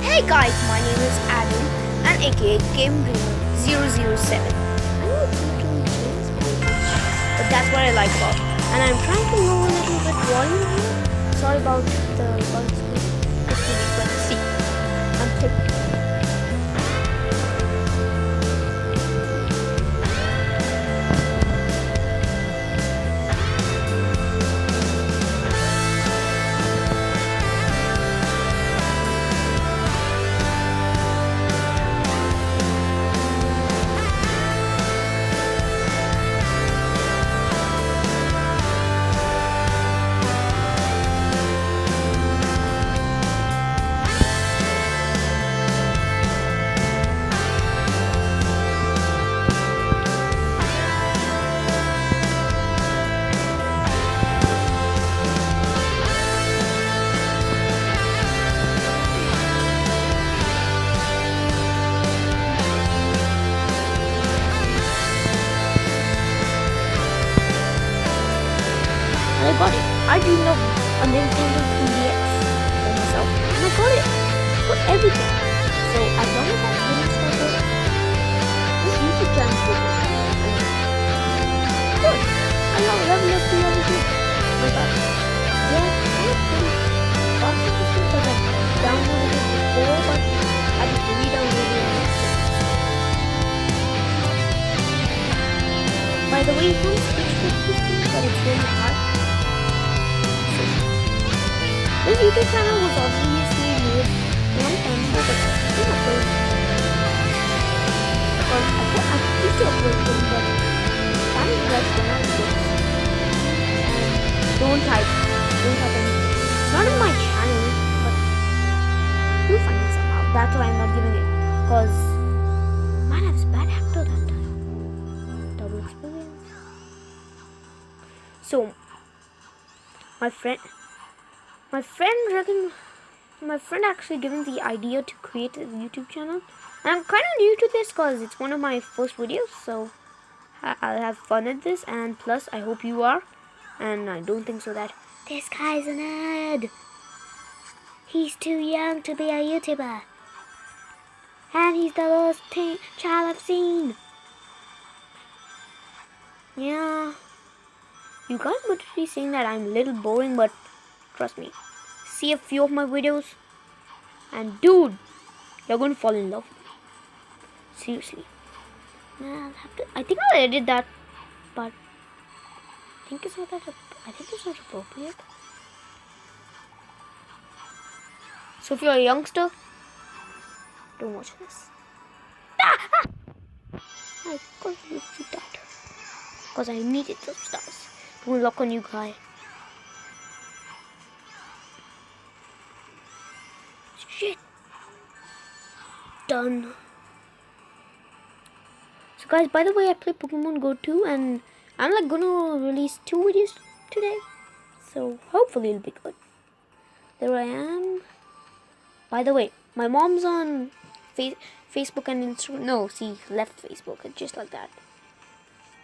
Hey guys, my name is Adam and aka Game Dreamer 007. I know it's literally James Bond, but that's what I like about it. And I'm trying to lower a little bit volume here. Sorry about the volume speed. It's really good to see. I'm thick. And I got it. I dreamed of a Nintendo 3DS for myself. And I got it. For everything. So as long as I finish that book, this YouTube channel will be good. I know level up the other day. Oh my god. Yeah, I was pretty fast with this because I downloaded it before, but I just re-downloaded it. By the way, you can switch with this game, but it's really hard. This YouTube channel was obviously made a long time ago, but I didn't upload because I used to upload things, but I didn't like when I was kids. And don't type anything. It's not on my channel, but you'll find it somehow. That's why I'm not giving it, because man, I was a bad actor that time. Double experience. So my friend actually gave me the idea to create a YouTube channel. And I'm kind of new to this because it's one of my first videos, so I'll have fun at this. And plus, I hope you are. And I don't think so that this guy's a nerd. He's too young to be a YouTuber. And he's the worst child I've seen. Yeah. You guys would be saying that I'm a little boring, but trust me. See a few of my videos and dude, you're going to fall in love with me. Seriously. I think I'll edit that, but I think it's not appropriate. So if you're a youngster, don't watch this. I couldn't do that because I needed those stars to unlock a new guy. Shit. Done. So guys, by the way, I play Pokemon Go 2 and I'm like gonna release 2 videos today. So hopefully it'll be good. There I am. By the way, my mom's on Facebook and Instagram. No, see, left Facebook. It's just like that.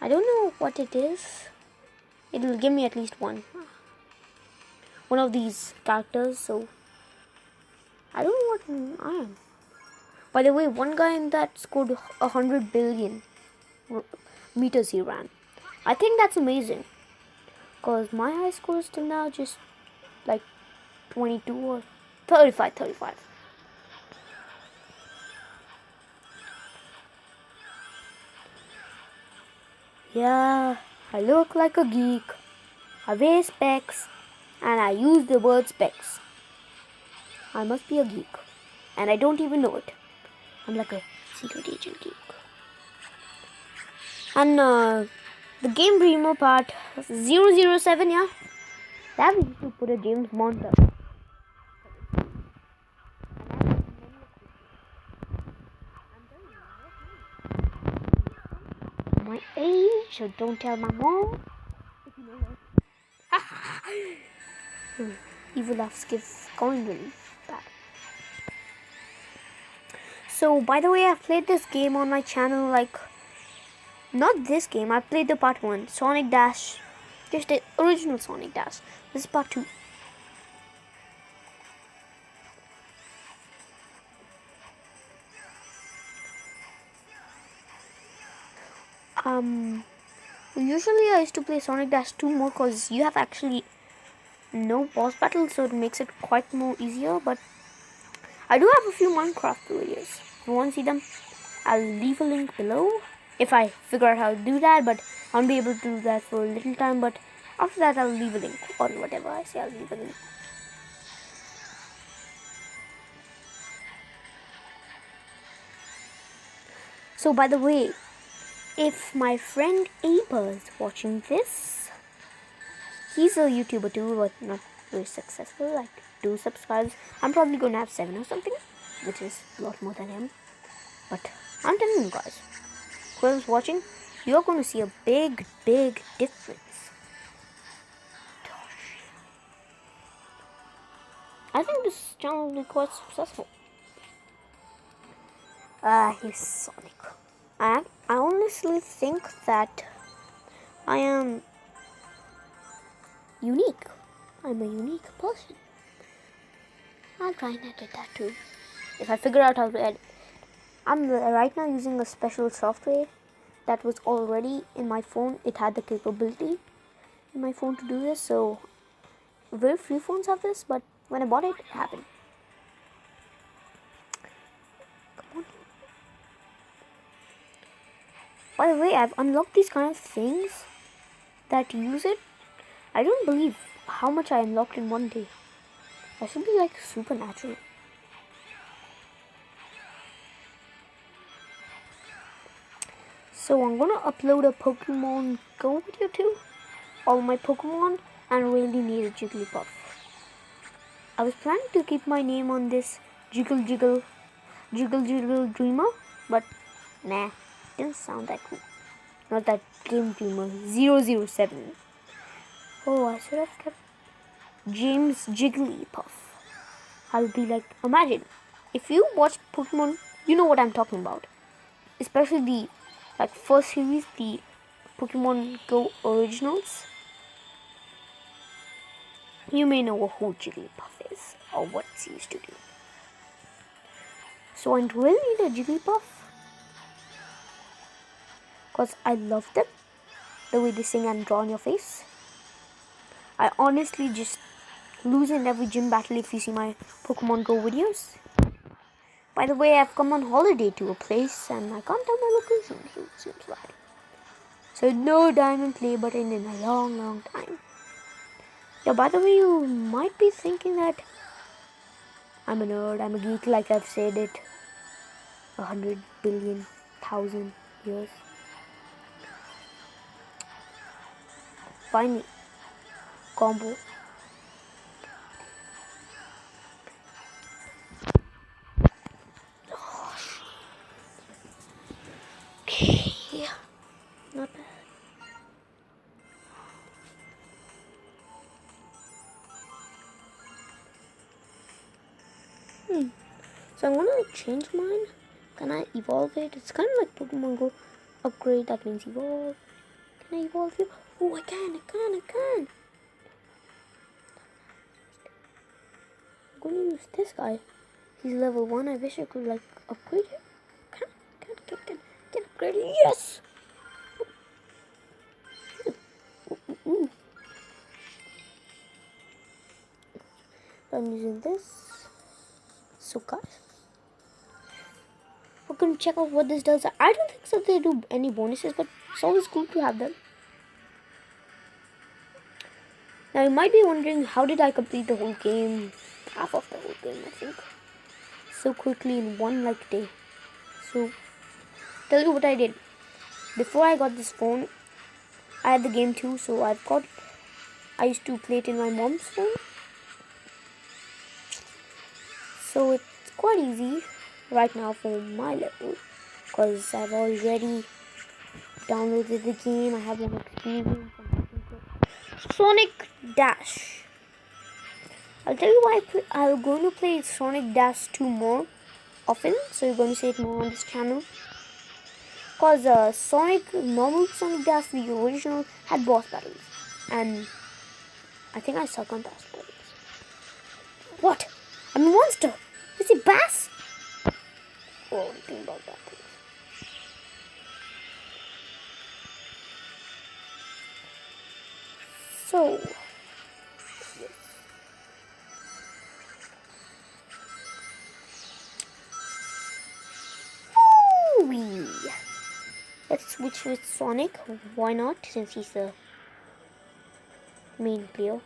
I don't know what it is. It'll give me at least one of these characters, so I don't know what I am. By the way, one guy in that scored 100 billion meters he ran. I think that's amazing. Because my high score is till now just like 22 or 35. Yeah, I look like a geek. I wear specs and I use the word specs. I must be a geek. And I don't even know it. I'm like a secret agent geek. And the Game Dreamer part 007, yeah? That we should put a James Bond there. My age, so don't tell my mom. If you know her. Evil laughs give coin relief. Bad. So, by the way, I've played this game on my channel, like, not this game, I played the part 1, Sonic Dash, just the original Sonic Dash. This is part 2. Usually I used to play Sonic Dash 2 more because you have actually no boss battles, so it makes it quite more easier. But I do have a few Minecraft videos. If you want to see them, I'll leave a link below if I figure out how to do that. But I won't be able to do that for a little time. But after that, I'll leave a link, or whatever I say, I'll leave a link. So by the way, if my friend Aba is watching this, he's a YouTuber too, but not very successful, like 2 subscribers. I'm probably gonna have 7 or something, which is a lot more than him. But I'm telling you guys, whoever's watching, you're gonna see a big difference. I think this channel will be quite successful. Here's Sonic. I honestly think that I am unique. I'm a unique person. I'll try and edit that too, if I figure out how to edit. I'm right now using a special software that was already in my phone. It had the capability in my phone to do this, so very few phones have this, but when I bought it, it happened. Come on. By the way, I've unlocked these kind of things that use it. I don't believe how much I unlocked in one day. I should be like supernatural. So I'm gonna upload a Pokemon Go video too. All my Pokemon, and really need a Jigglypuff. I was planning to keep my name on this Jiggle Dreamer, but nah, didn't sound that cool. Not that Game Dreamer 007. Oh, I should have kept James Jigglypuff. I'll be like, imagine, if you watch Pokemon, you know what I'm talking about. Especially the first series, the Pokemon Go Originals. You may know who Jigglypuff is or what it's used to do. So I really need a Jigglypuff because I love them, the way they sing and draw on your face. I honestly just lose in every gym battle if you see my Pokemon Go videos. By the way, I've come on holiday to a place and I can't tell my location, so it seems like. So no diamond play button in a long time. Yeah, by the way, you might be thinking that I'm a nerd, I'm a geek, like I've said it 100 billion, 1,000 years. Finally, combo. Okay, not bad. So I'm gonna change mine. Can I evolve it? It's kind of like Pokemon Go upgrade. That means evolve. Can I evolve you? Oh, I can. I'm gonna use this guy. He's level 1. I wish I could upgrade him. Can upgrade him. Yes! I'm using this. So guys, we're gonna check out what this does. I don't think so they do any bonuses, but it's always cool to have them. Now you might be wondering, how did I complete the whole game? Half of the whole game, I think. So quickly in one day. So tell you what I did. Before I got this phone, I had the game too, so I used to play it in my mom's phone. So it's quite easy right now for my level, because I've already downloaded the game. I have more experience. Sonic Dash. I'll tell you why I'm going to play Sonic Dash 2 more often, so you're going to see it more on this channel. Because normal Sonic Dash, the original, had boss battles, and I think I suck on boss battles. What? I'm a monster. Is it Bass? Oh, think about that. So, wee. Let's switch with Sonic. Why not? Since he's the main player.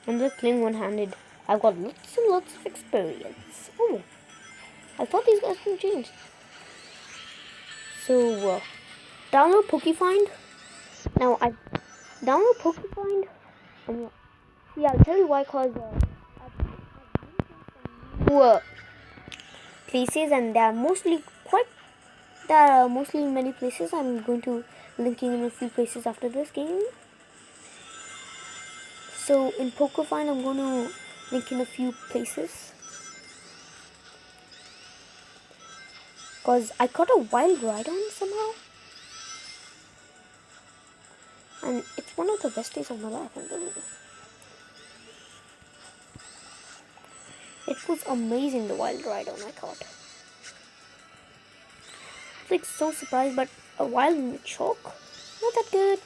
I'm just playing one-handed. I've got lots and lots of experience. Oh, I thought these guys can change. So, download Pokefind. Now, I download Pokefind. Yeah, I'll tell you why, cause I've new places, and there are mostly many places. I'm going to linking in a few places after this game. So in Pokefind, I'm going to link in a few places. Cause I caught a wild Rhydon somehow. And it's one of the best days of my life, I'm telling you. It was amazing, the wild Rhydon I caught. I was like so surprised, but a wild Machoke, not that good.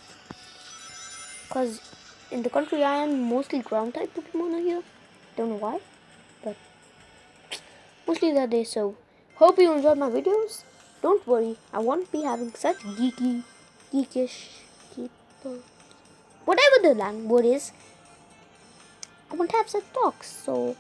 Cause in the country I am, mostly ground type Pokemon are here. Don't know why, but mostly that day. So hope you enjoyed my videos. Don't worry, I won't be having such geekish, whatever the word is. I won't have such talks. So